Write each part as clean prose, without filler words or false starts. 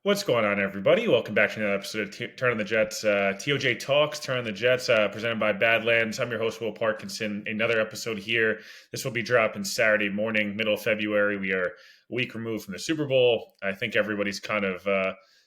What's going on, everybody? Welcome back to another episode of Turn on the Jets. TOJ Talks, Turn on the Jets, presented by Badlands. I'm your host, Will Parkinson. Another episode here. This will be dropping Saturday morning, middle of February. We are a week removed from the Super Bowl. I think everybody's kind of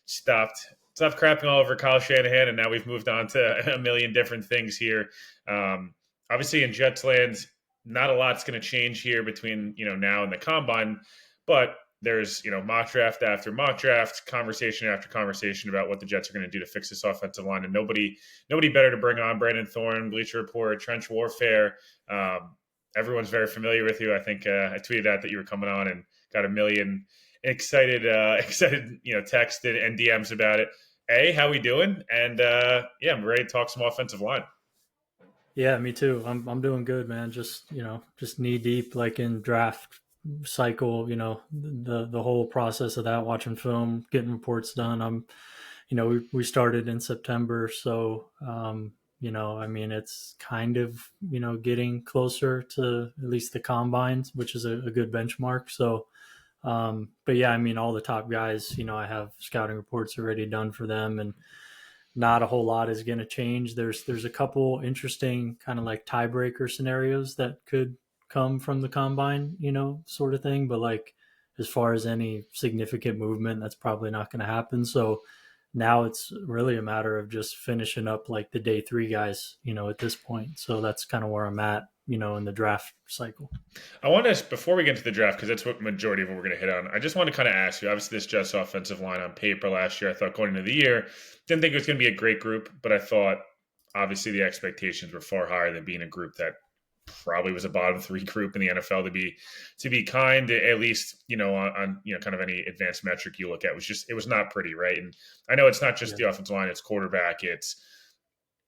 stopped crapping all over Kyle Shanahan, and now we've moved on to a million different things here. Obviously, in Jets land, not a lot's going to change here between now and the combine, but there's mock draft after mock draft, conversation after conversation about what the Jets are going to do to fix this offensive line, and nobody better to bring on. Brandon Thorn, Bleacher Report, Trench Warfare. Everyone's very familiar with you. I think I tweeted that you were coming on and got a million excited text and DMs about it. Hey, how we doing? And yeah, I'm ready to talk some offensive line. Yeah, me too. I'm doing good, man. Just knee deep, like in draft cycle. The whole process of that, watching film, getting reports done. We started in September, so I mean, it's kind of getting closer to at least the combines, which is a good benchmark. So, but yeah, I mean, all the top guys, I have scouting reports already done for them, and not a whole lot is going to change. There's a couple interesting kind of like tiebreaker scenarios that could come from the combine, sort of thing. But like as far as any significant movement, that's probably not going to happen. So now it's really a matter of just finishing up like the day three guys, at this point. So that's kind of where I'm at, in the draft cycle. I want to, before we get into the draft, because that's what majority of what we're going to hit on. I just want to kind of ask you. Obviously, this Jets offensive line on paper last year, I thought going into the year, didn't think it was going to be a great group, but I thought obviously the expectations were far higher than being a group that probably was a bottom three group in the NFL to be kind, at least on kind of any advanced metric you look at. It was not pretty, right? And I know it's not just Yeah. the offensive line; it's quarterback, it's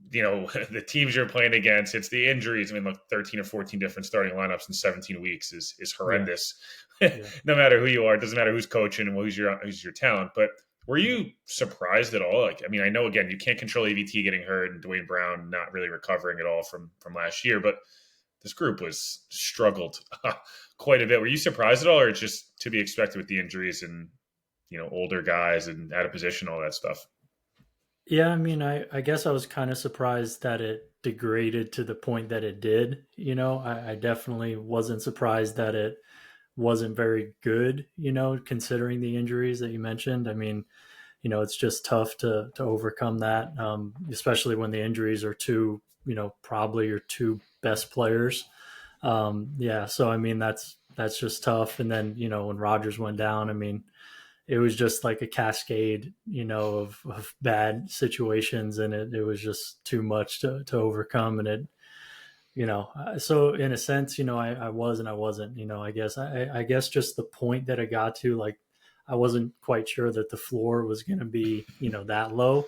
the teams you're playing against, it's the injuries. I mean, look, 13 or 14 different starting lineups in 17 weeks is Yeah. horrendous. Yeah. No matter who you are, it doesn't matter who's coaching and who's your talent. But were you surprised at all? Like, I mean, I know again you can't control AVT getting hurt and Dwayne Brown not really recovering at all from last year, but this group was struggled quite a bit. Were you surprised at all, or just to be expected with the injuries and older guys and out of position, all that stuff? Yeah, I mean, I guess I was kind of surprised that it degraded to the point that it did. I definitely wasn't surprised that it wasn't very good, considering the injuries that you mentioned. I mean, it's just tough to overcome that, especially when the injuries are to, probably your two best players. Yeah, so I mean, that's just tough. And then, when Rogers went down, I mean, it was just like a cascade, of bad situations, and it was just too much to overcome. And so in a sense, I was and I wasn't, I guess just the point that I got to, like, I wasn't quite sure that the floor was going to be, that low.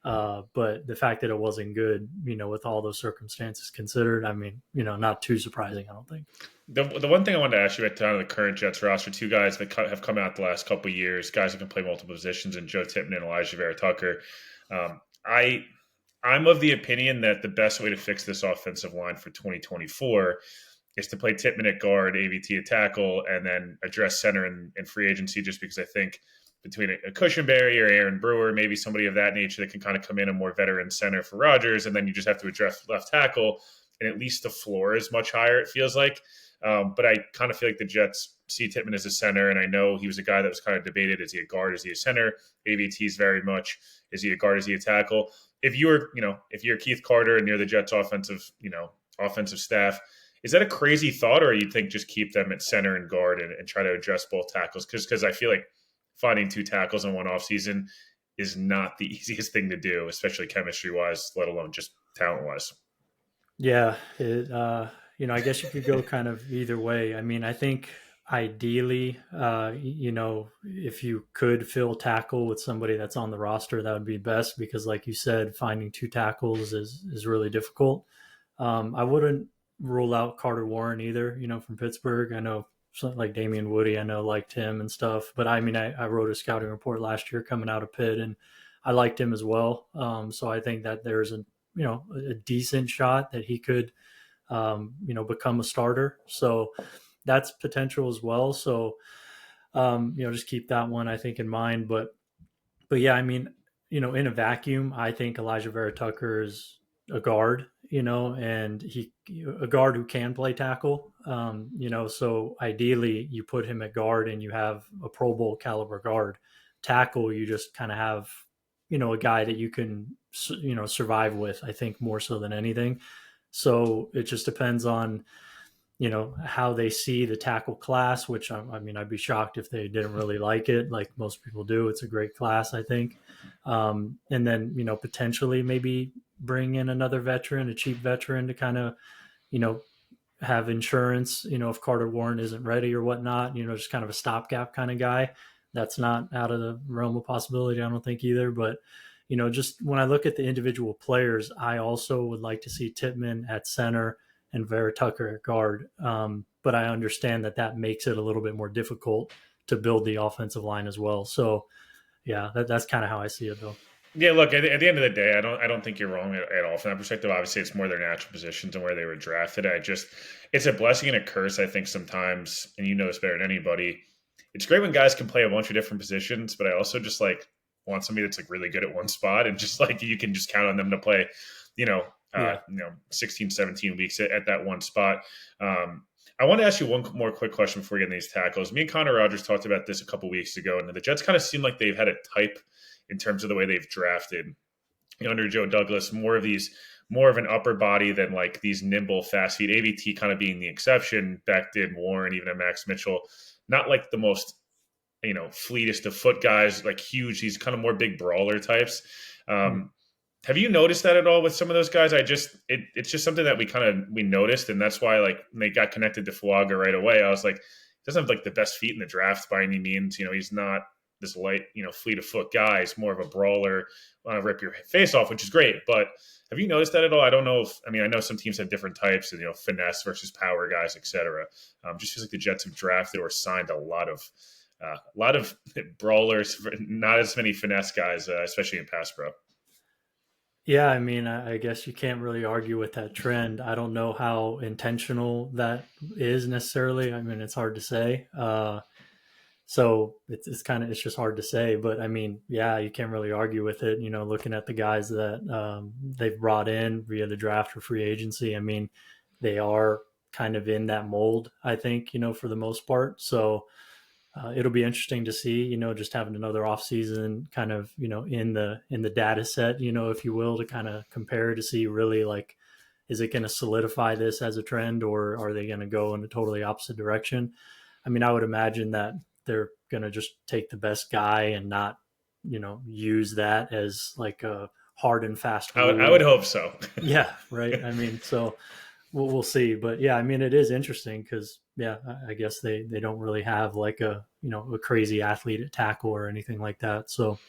But the fact that it wasn't good, with all those circumstances considered, I mean, not too surprising, I don't think. The one thing I wanted to ask you about the current Jets roster, two guys that have come out the last couple of years, guys who can play multiple positions, and Joe Tippmann and Elijah Vera Tucker. Um, I I'm of the opinion that the best way to fix this offensive line for 2024 is to play Tippmann at guard, AVT at tackle, and then address center in free agency. Just because I think between a Cushenberry or Aaron Brewer, maybe somebody of that nature that can kind of come in a more veteran center for Rodgers, and then you just have to address left tackle, and at least the floor is much higher. It feels like. But I kind of feel like the Jets see Tippmann as a center, and I know he was a guy that was kind of debated: is he a guard? Is he a center? AVT is very much: is he a guard? Is he a tackle? If you're Keith Carter and you're the Jets offensive staff, is that a crazy thought, or you think just keep them at center and guard and try to address both tackles? Because I feel like finding two tackles in one offseason is not the easiest thing to do, especially chemistry wise, let alone just talent wise. Yeah, I guess you could go kind of either way. I mean, I think ideally, if you could fill tackle with somebody that's on the roster, that would be best because, like you said, finding two tackles is really difficult. I wouldn't rule out Carter Warren either, from Pittsburgh. I know like Damian Woody, I know liked him and stuff, but I mean, I wrote a scouting report last year coming out of Pitt and I liked him as well. So I think that there's a decent shot that he could, become a starter. So that's potential as well. So, just keep that one, I think, in mind. But But yeah, I mean, in a vacuum, I think Elijah Vera Tucker is a guard, and a guard who can play tackle. So ideally you put him at guard and you have a Pro Bowl caliber guard. Tackle, you just kind of have, a guy that you can, survive with. I think more so than anything. So it just depends on how they see the tackle class, which I mean, I'd be shocked if they didn't really like it, like most people do. It's a great class, I think. And then potentially maybe bring in another veteran, a cheap veteran, to kind of you know have insurance, if Carter Warren isn't ready or whatnot, just kind of a stopgap kind of guy. That's not out of the realm of possibility, I don't think either. But, just when I look at the individual players, I also would like to see Tippmann at center and Vera Tucker at guard. But I understand that makes it a little bit more difficult to build the offensive line as well. So, yeah, that's kind of how I see it, though. Yeah, look, at the end of the day, I don't think you're wrong at all from that perspective. Obviously, it's more their natural positions and where they were drafted. It's a blessing and a curse, I think, sometimes, and you know this better than anybody. It's great when guys can play a bunch of different positions, but I also just like want somebody that's like really good at one spot and just like you can just count on them to play, you know, Yeah. 16, 17 weeks at that one spot. I want to ask you one more quick question before we get into these tackles. Me and Connor Rogers talked about this a couple weeks ago, and the Jets kind of seem like they've had a type in terms of the way they've drafted. Under Joe Douglas, more of an upper body than like these nimble, fast feet. AVT kind of being the exception. Beck did, Warren, even at Max Mitchell, not like the most fleetest of foot guys, like huge. These kind of more big brawler types. Hmm. Have you noticed that at all with some of those guys? It's just something that we noticed, and that's why like when they got connected to Fuaga right away, I was like, he doesn't have like the best feet in the draft by any means. He's not this light, fleet of foot guy. He's more of a brawler, want to rip your face off, which is great. But have you noticed that at all? I don't know if I know some teams have different types, and finesse versus power guys, etc. Just feels like the Jets have drafted or signed a lot of brawlers, not as many finesse guys, especially in pass pro. Yeah, I mean, I guess you can't really argue with that trend. I don't know how intentional that is necessarily. I mean, it's hard to say. So it's kind of, it's just hard to say. But I mean, yeah, you can't really argue with it. Looking at the guys that they've brought in via the draft or free agency, I mean, they are kind of in that mold, I think, for the most part. So it'll be interesting to see, just having another off season kind of, in the data set, if you will, to kind of compare to see really like, is it going to solidify this as a trend, or are they going to go in a totally opposite direction? I mean, I would imagine that they're going to just take the best guy and not, use that as like a hard and fast I would rule. hope so. Yeah. Right. I mean, so we'll see. But yeah, I mean, it is interesting because yeah, I guess they don't really have like a crazy athlete at tackle or anything like that. So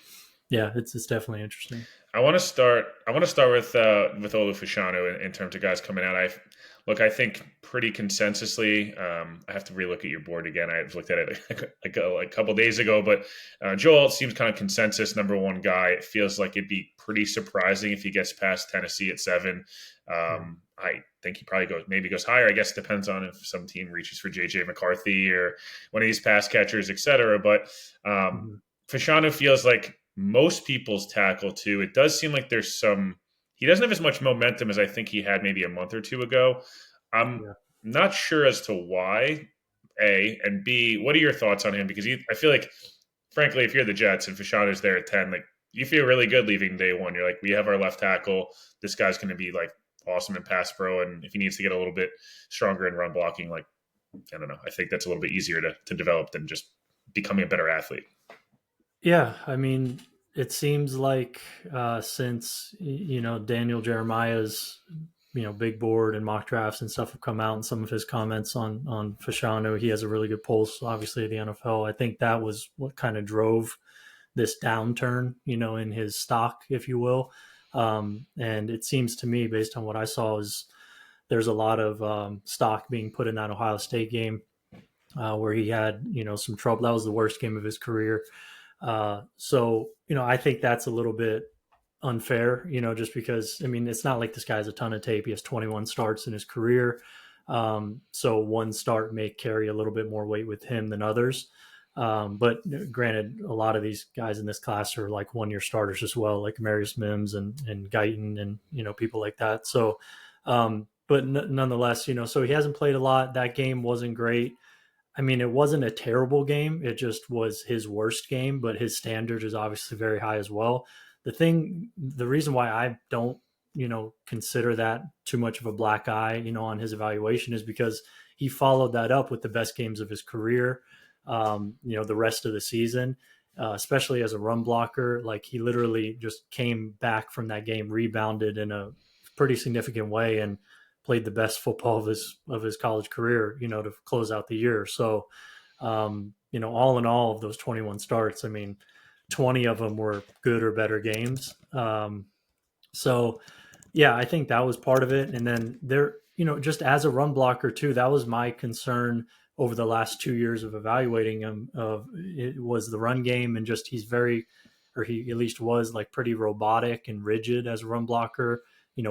yeah, it's definitely interesting. I want to start. I want to start with Olu Fashanu in terms of guys coming out. I think pretty consensusly. I have to relook at your board again. I looked at it like a couple days ago, but Joel seems kind of consensus number one guy. It feels like it'd be pretty surprising if he gets past Tennessee at 7. Yeah. I think he probably goes higher. I guess it depends on if some team reaches for JJ McCarthy or one of these pass catchers, etc. But Mhm. Fashanu feels like most people's tackle too. It does seem like there's some. He doesn't have as much momentum as I think he had maybe a month or two ago. I'm Yeah. not sure as to why. A and B. What are your thoughts on him? Because I feel like, frankly, if you're the Jets and Fashanu's there at 10, like you feel really good leaving day one. You're like, we have our left tackle. This guy's going to be like awesome in pass pro, and if he needs to get a little bit stronger in run blocking, like I don't know, I think that's a little bit easier to develop than just becoming a better athlete. Yeah, I mean, it seems like since Daniel Jeremiah's big board and mock drafts and stuff have come out, and some of his comments on Fashanu, he has a really good pulse. Obviously, the NFL. I think that was what kind of drove this downturn, in his stock, if you will. And it seems to me, based on what I saw, is there's a lot of stock being put in that Ohio State game where he had some trouble. That was the worst game of his career. So I think that's a little bit unfair, just because I mean it's not like this guy has a ton of tape. He has 21 starts in his career, so one start may carry a little bit more weight with him than others. But granted, a lot of these guys in this class are like 1 year starters as well, like Marius Mims and Guyton and, people like that. So, but nonetheless, so he hasn't played a lot. That game wasn't great. I mean, it wasn't a terrible game. It just was his worst game, but his standard is obviously very high as well. The reason why I don't, consider that too much of a black eye, on his evaluation is because he followed that up with the best games of his career, the rest of the season, especially as a run blocker. Like he literally just came back from that game, rebounded in a pretty significant way, and played the best football of his college career, to close out the year. So, all in all of those 21 starts, I mean, 20 of them were good or better games. So, yeah, I think that was part of it. And then there, just as a run blocker too, that was my concern over the last 2 years of evaluating him. Of it was the run game, and just he's very, or he at least was like pretty robotic and rigid as a run blocker.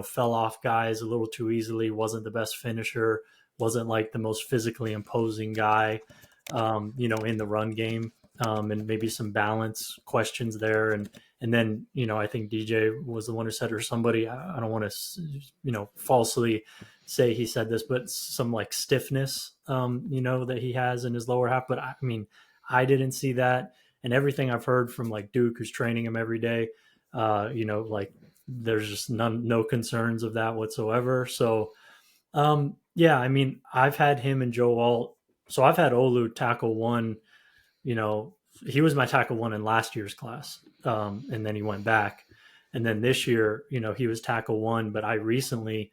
Fell off guys a little too easily. Wasn't the best finisher. Wasn't like the most physically imposing guy. In the run game, and maybe some balance questions there. And then, I think DJ was the one who said, or somebody, I don't want to, falsely say he said this, but some like stiffness, that he has in his lower half. But I mean, I didn't see that. And everything I've heard from like Duke, who's training him every day, like there's just no concerns of that whatsoever. So, yeah, I mean, I've had him and Joe Alt. So I've had Olu tackle one, you know, he was my tackle one in last year's class. And then he went back. And then this year, he was tackle one, but I recently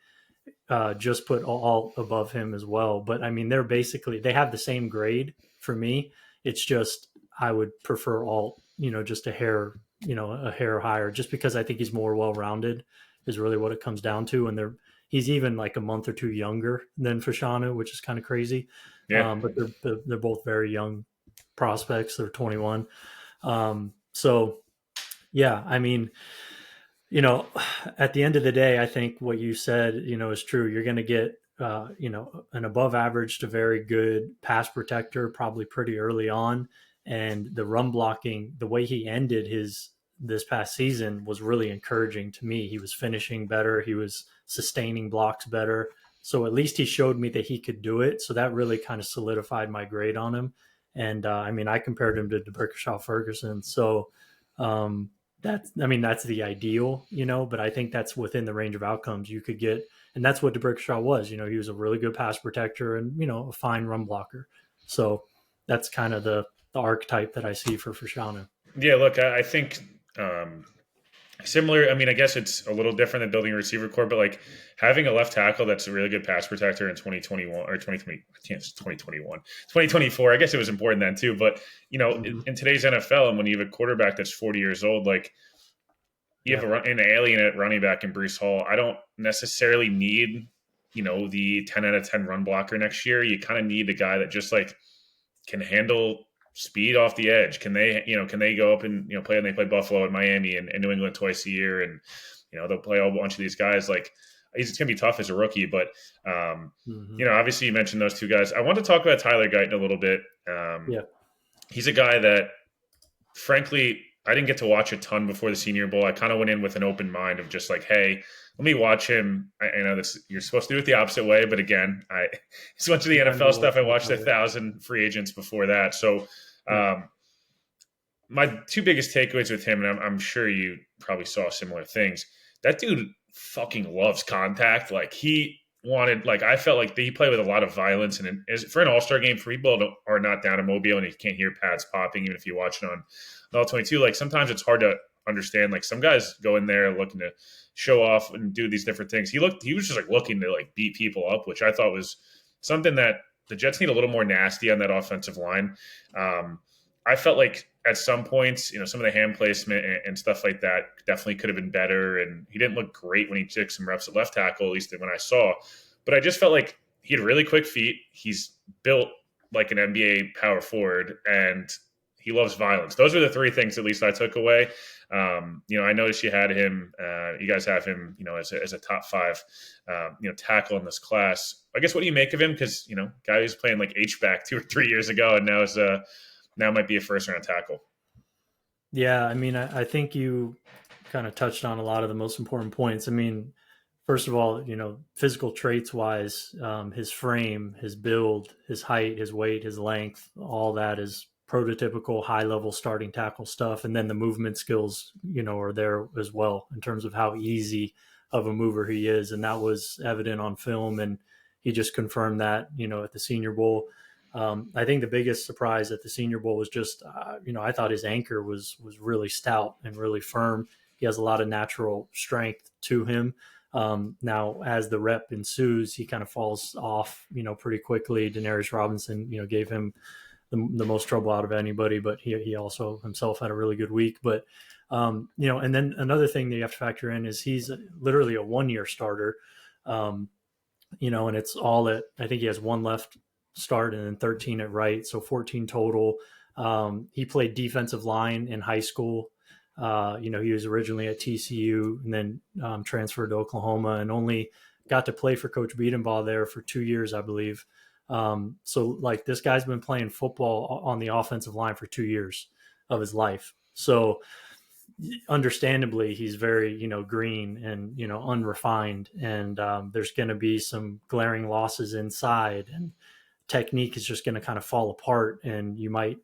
just put Alt above him as well. But I mean, they have the same grade for me. It's just, I would prefer Alt, just a hair higher, just because I think he's more well-rounded is really what it comes down to. And he's even like a month or two younger than Fashanu, which is kind of crazy. Yeah. But they're both very young prospects. They're 21. So yeah, I mean, at the end of the day, I think what you said, is true. You're going to get, an above average to very good pass protector, probably pretty early on. And the run blocking, the way he ended this past season was really encouraging to me. He was finishing better. He was sustaining blocks better. So at least he showed me that he could do it. So that really kind of solidified my grade on him. And I mean, I compared him to DeBerkshire Ferguson. So that's the ideal, but I think that's within the range of outcomes you could get. And that's what DeBerkshire was. He was a really good pass protector and, a fine run blocker. So that's kind of the archetype that I see for Fashanu. Yeah, look, I think similar. I mean, I guess it's a little different than building a receiver core, but like having a left tackle that's a really good pass protector in 2021 or 2020, I can't, 2021, 2024. I guess it was important then too. But, in today's NFL, and when you have a quarterback that's 40 years old, like you have an alien at running back in Breece Hall, I don't necessarily need, the 10 out of 10 run blocker next year. You kind of need a guy that just like can handle speed off the edge. Can they go up and, play, and they play Buffalo and Miami and New England twice a year. And, they'll play a bunch of these guys. Like it's going to be tough as a rookie, but obviously you mentioned those two guys. I want to talk about Tyler Guyton a little bit. He's a guy that frankly, I didn't get to watch a ton before the Senior Bowl. I kind of went in with an open mind of just like, hey, let me watch him. I know this, you're supposed to do it the opposite way, but again, I so much of the NFL stuff. I watched 1,000 free agents before that. So my two biggest takeaways with him, and I'm sure you probably saw similar things. That dude fucking loves contact. Like he wanted, like I felt like he played with a lot of violence, and for an All-Star game, for people that are not down in Mobile and you can't hear pads popping, even if you watch it on the All-22, like sometimes it's hard to understand. Like some guys go in there looking to show off and do these different things. He was just like looking to like beat people up, which I thought was something that the Jets need a little more nasty on that offensive line. I felt like at some points, some of the hand placement and stuff like that definitely could have been better. And he didn't look great when he took some reps at left tackle, at least when I saw. But I just felt like he had really quick feet. He's built like an NBA power forward, and he loves violence. Those are the three things at least I took away. I noticed you had him. You guys have him, as a top 5, tackle in this class. I guess what do you make of him? Because guy who's playing like H-back 2 or 3 years ago, and now is now might be a first round tackle. Yeah, I mean, I think you kind of touched on a lot of the most important points. I mean, first of all, physical traits wise, his frame, his build, his height, his weight, his length, all that is prototypical high level starting tackle stuff. And then the movement skills, are there as well in terms of how easy of a mover he is. And that was evident on film. And he just confirmed that, at the Senior Bowl. I think the biggest surprise at the Senior Bowl was just, I thought his anchor was really stout and really firm. He has a lot of natural strength to him. Now, as the rep ensues, he kind of falls off, pretty quickly. Denarius Robinson, gave him the most trouble out of anybody, but he also himself had a really good week. But, and then another thing that you have to factor in is he's literally a 1-year starter, and it's all at, I think he has one left start and then 13 at right, so 14 total. He played defensive line in high school. He was originally at TCU and then transferred to Oklahoma and only got to play for Coach Biedenbaugh there for 2 years, I believe. So like this guy's been playing football on the offensive line for 2 years of his life. So understandably, he's very, green and, unrefined. And there's going to be some glaring losses inside, and technique is just going to kind of fall apart. And you might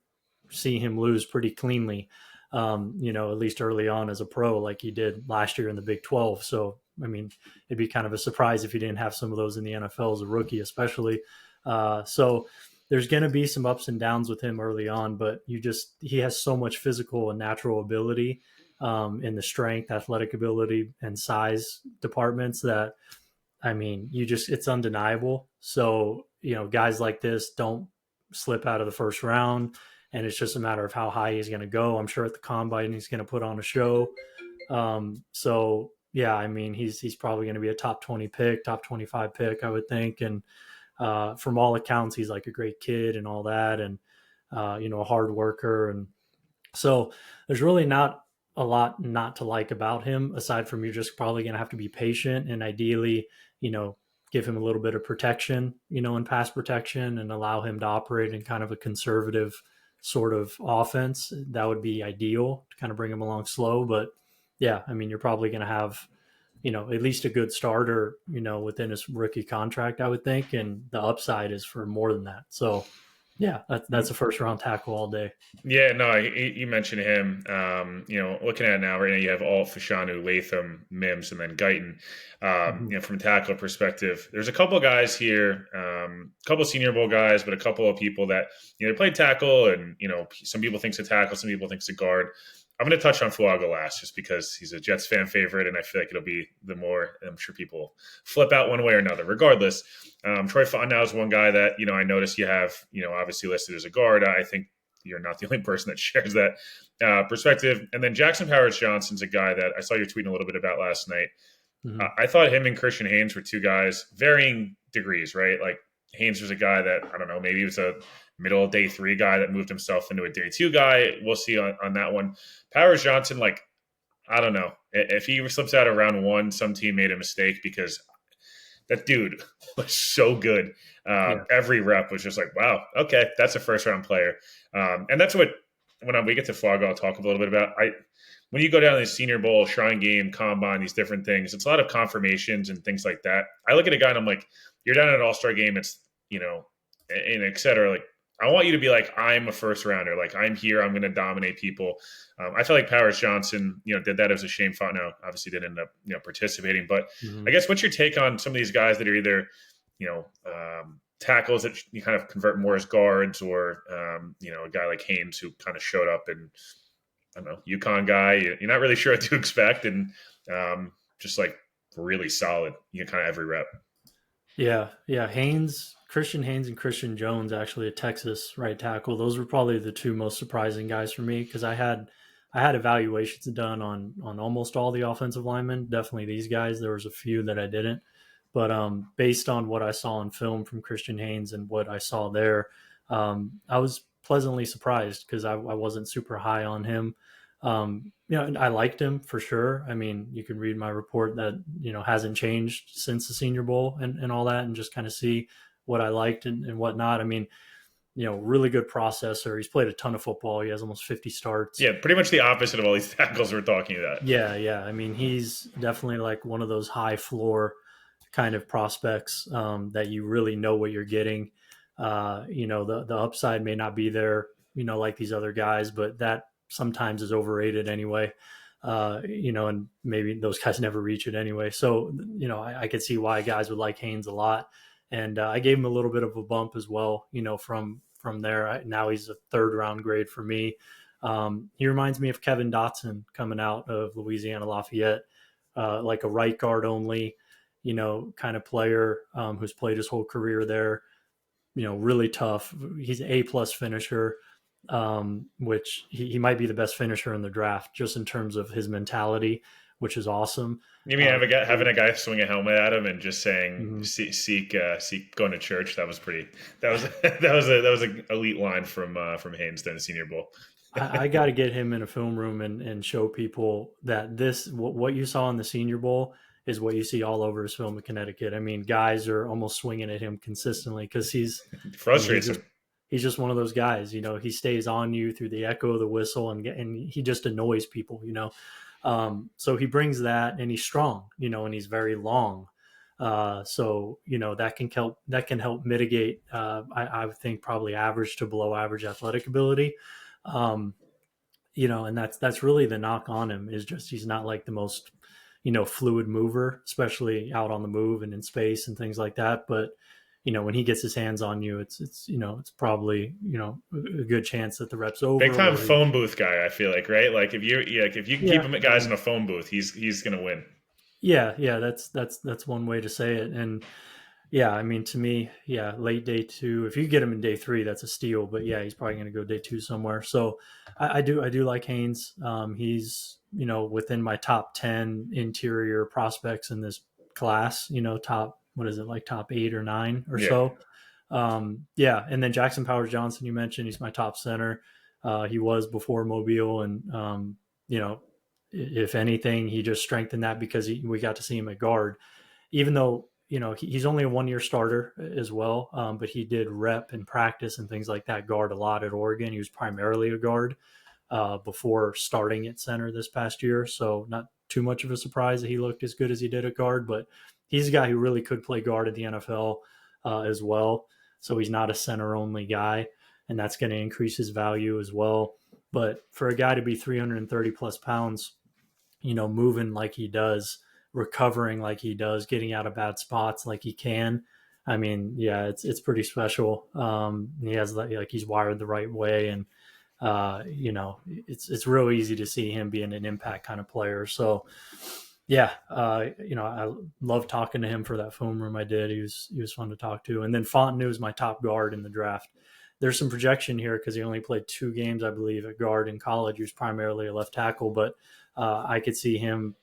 see him lose pretty cleanly, at least early on as a pro, like he did last year in the Big 12. So, I mean, it'd be kind of a surprise if he didn't have some of those in the NFL as a rookie, especially. So there's going to be some ups and downs with him early on, but he has so much physical and natural ability in the strength, athletic ability, and size departments that, I mean, it's undeniable. So, guys like this don't slip out of the first round, and it's just a matter of how high he's going to go. I'm sure at the combine he's going to put on a show. So yeah, I mean, he's probably going to be a top 20 pick, top 25 pick, I would think. And from all accounts, he's like a great kid and all that, and a hard worker. And so there's really not a lot not to like about him, aside from you're just probably going to have to be patient and ideally, give him a little bit of protection, in pass protection, and allow him to operate in kind of a conservative sort of offense. That would be ideal to kind of bring him along slow. But yeah, I mean, you're probably going to have, at least a good starter, within his rookie contract, I would think. And the upside is for more than that. So yeah, that's a first round tackle all day. Yeah, no, you mentioned him. Looking at it now, right now you have Alt, Fashanu, Latham, Mims, and then Guyton. Mm-hmm. From a tackle perspective, there's a couple of guys here, a couple of Senior Bowl guys, but a couple of people that played tackle, and some people think it's a tackle, some people think it's a guard. I'm going to touch on Fuaga last, just because he's a Jets fan favorite, and I feel like it'll be the more. I'm sure people flip out one way or another. Regardless, Troy Fontenot is one guy that I noticed you have obviously listed as a guard. I think you're not the only person that shares that perspective. And then Jackson Powers Johnson's a guy that I saw you tweeting a little bit about last night. Mm-hmm. I thought him and Christian Haynes were two guys, varying degrees, right? Like Haynes was a guy that, I don't know, maybe he was a middle of day 3 guy that moved himself into a day 2 guy. We'll see on that one. Powers Johnson, like, I don't know. If he slips out of round 1, some team made a mistake, because that dude was so good. Yeah. Every rep was just like, wow, okay, that's a first round player. And that's what, when we get to Fuaga, I'll talk a little bit about. When you go down to the Senior Bowl, Shrine Game, Combine, these different things, it's a lot of confirmations and things like that. I look at a guy and I'm like, you're down at an All-Star game, it's, and et cetera. Like, I want you to be like, I'm a first rounder. Like, I'm here. I'm going to dominate people. I feel like Powers Johnson, did that. It was a shame. Fontenot obviously didn't end up, participating. But Mm-hmm. I guess what's your take on some of these guys that are either, tackles that you kind of convert more as guards, or, a guy like Haynes who kind of showed up and, I don't know, UConn guy, you're not really sure what to expect, and just like really solid, kind of every rep. Yeah. Christian Haynes and Christian Jones, actually a Texas right tackle. Those were probably the two most surprising guys for me, because I had evaluations done on almost all the offensive linemen. Definitely these guys. There was a few that I didn't, but based on what I saw on film from Christian Haynes and what I saw there, I was pleasantly surprised, because I wasn't super high on him. I liked him for sure. I mean, you can read my report that, hasn't changed since the Senior Bowl and all that, and just kind of see what I liked and whatnot. I mean, really good processor. He's played a ton of football. He has almost 50 starts. Yeah, pretty much the opposite of all these tackles we're talking about. Yeah, yeah. I mean, he's definitely like one of those high floor kind of prospects that you really know what you're getting. The upside may not be there, like these other guys, but that sometimes is overrated anyway. And maybe those guys never reach it anyway. So, I could see why guys would like Haynes a lot. And I gave him a little bit of a bump as well, from there. Now he's a third round grade for me. He reminds me of Kevin Dotson coming out of Louisiana Lafayette, like a right guard only, kind of player who's played his whole career there. Really tough. He's an A-plus finisher, which he might be the best finisher in the draft just in terms of his mentality, which is awesome. You mean having a guy swing a helmet at him and just saying Mhm. seek going to church? That was pretty. That was that was an elite line from Haynes during the Senior Bowl. I got to get him in a film room and show people that what you saw in the Senior Bowl is what you see all over his film in Connecticut. I mean, guys are almost swinging at him consistently because I mean, Frustrates him. he's just one of those guys. He stays on you through the echo of the whistle, and he just annoys people. So he brings that, and he's strong. And he's very long. So that can help mitigate. I would think probably average to below average athletic ability. Um, and that's really the knock on him is just he's not like the most fluid mover, especially out on the move and in space and things like that. But when he gets his hands on you, it's probably a good chance that the rep's Big over. time phone booth guy. I feel like, right? Like if you can keep Yeah, him guys in a phone booth, he's gonna win. yeah. That's one way to say it. And yeah, I mean, to me, yeah, late day two. If you get him in day three, that's a steal. But yeah, he's probably going to go day two somewhere. So I do like Haynes. He's within my top 10 interior prospects in this class. Top, what is it, like top 8 or 9 or Yeah, so. Yeah, and then Jackson Powers Johnson, you mentioned, he's my top center. He was before Mobile, and you know, if anything, he just strengthened that because we got to see him at guard, even though he's only a 1 year starter as well, but he did rep and practice and things like that guard a lot at Oregon. He was primarily a guard before starting at center this past year, so not too much of a surprise that he looked as good as he did at guard. But he's a guy who really could play guard at the NFL as well. So he's not a center only guy, and that's going to increase his value as well. But for a guy to be 330 plus pounds, moving like he does, recovering like he does, getting out of bad spots like he can. I mean, yeah, it's pretty special. He has like he's wired the right way, and it's real easy to see him being an impact kind of player. So yeah, I love talking to him for that foam room I did. He was fun to talk to. And then Fontenot is my top guard in the draft. There's some projection here because he only played 2 games, I believe, at guard in college. He was primarily a left tackle, but I could see him,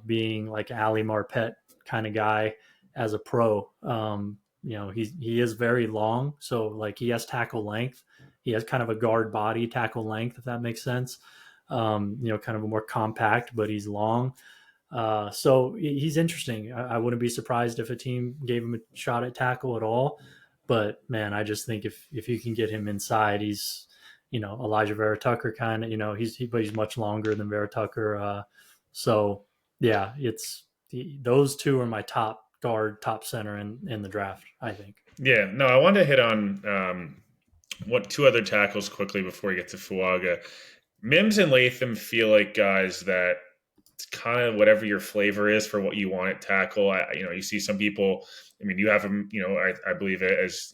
being like Ali Marpet kind of guy as a pro. He is very long, so like he has tackle length. He has kind of a guard body, tackle length, if that makes sense. Kind of a more compact, but he's long. So he's interesting. I wouldn't be surprised if a team gave him a shot at tackle at all. But man, I just think if you can get him inside, he's Elijah Vera Tucker kind of but he's much longer than Vera Tucker. So yeah, those two are my top guard, top center in the draft, I think. yeah. No, I wanted to hit on what two other tackles quickly before we get to Fuaga. Mims and Latham feel like guys that it's kind of whatever your flavor is for what you want at tackle. You see some people. I mean, you have them. I believe as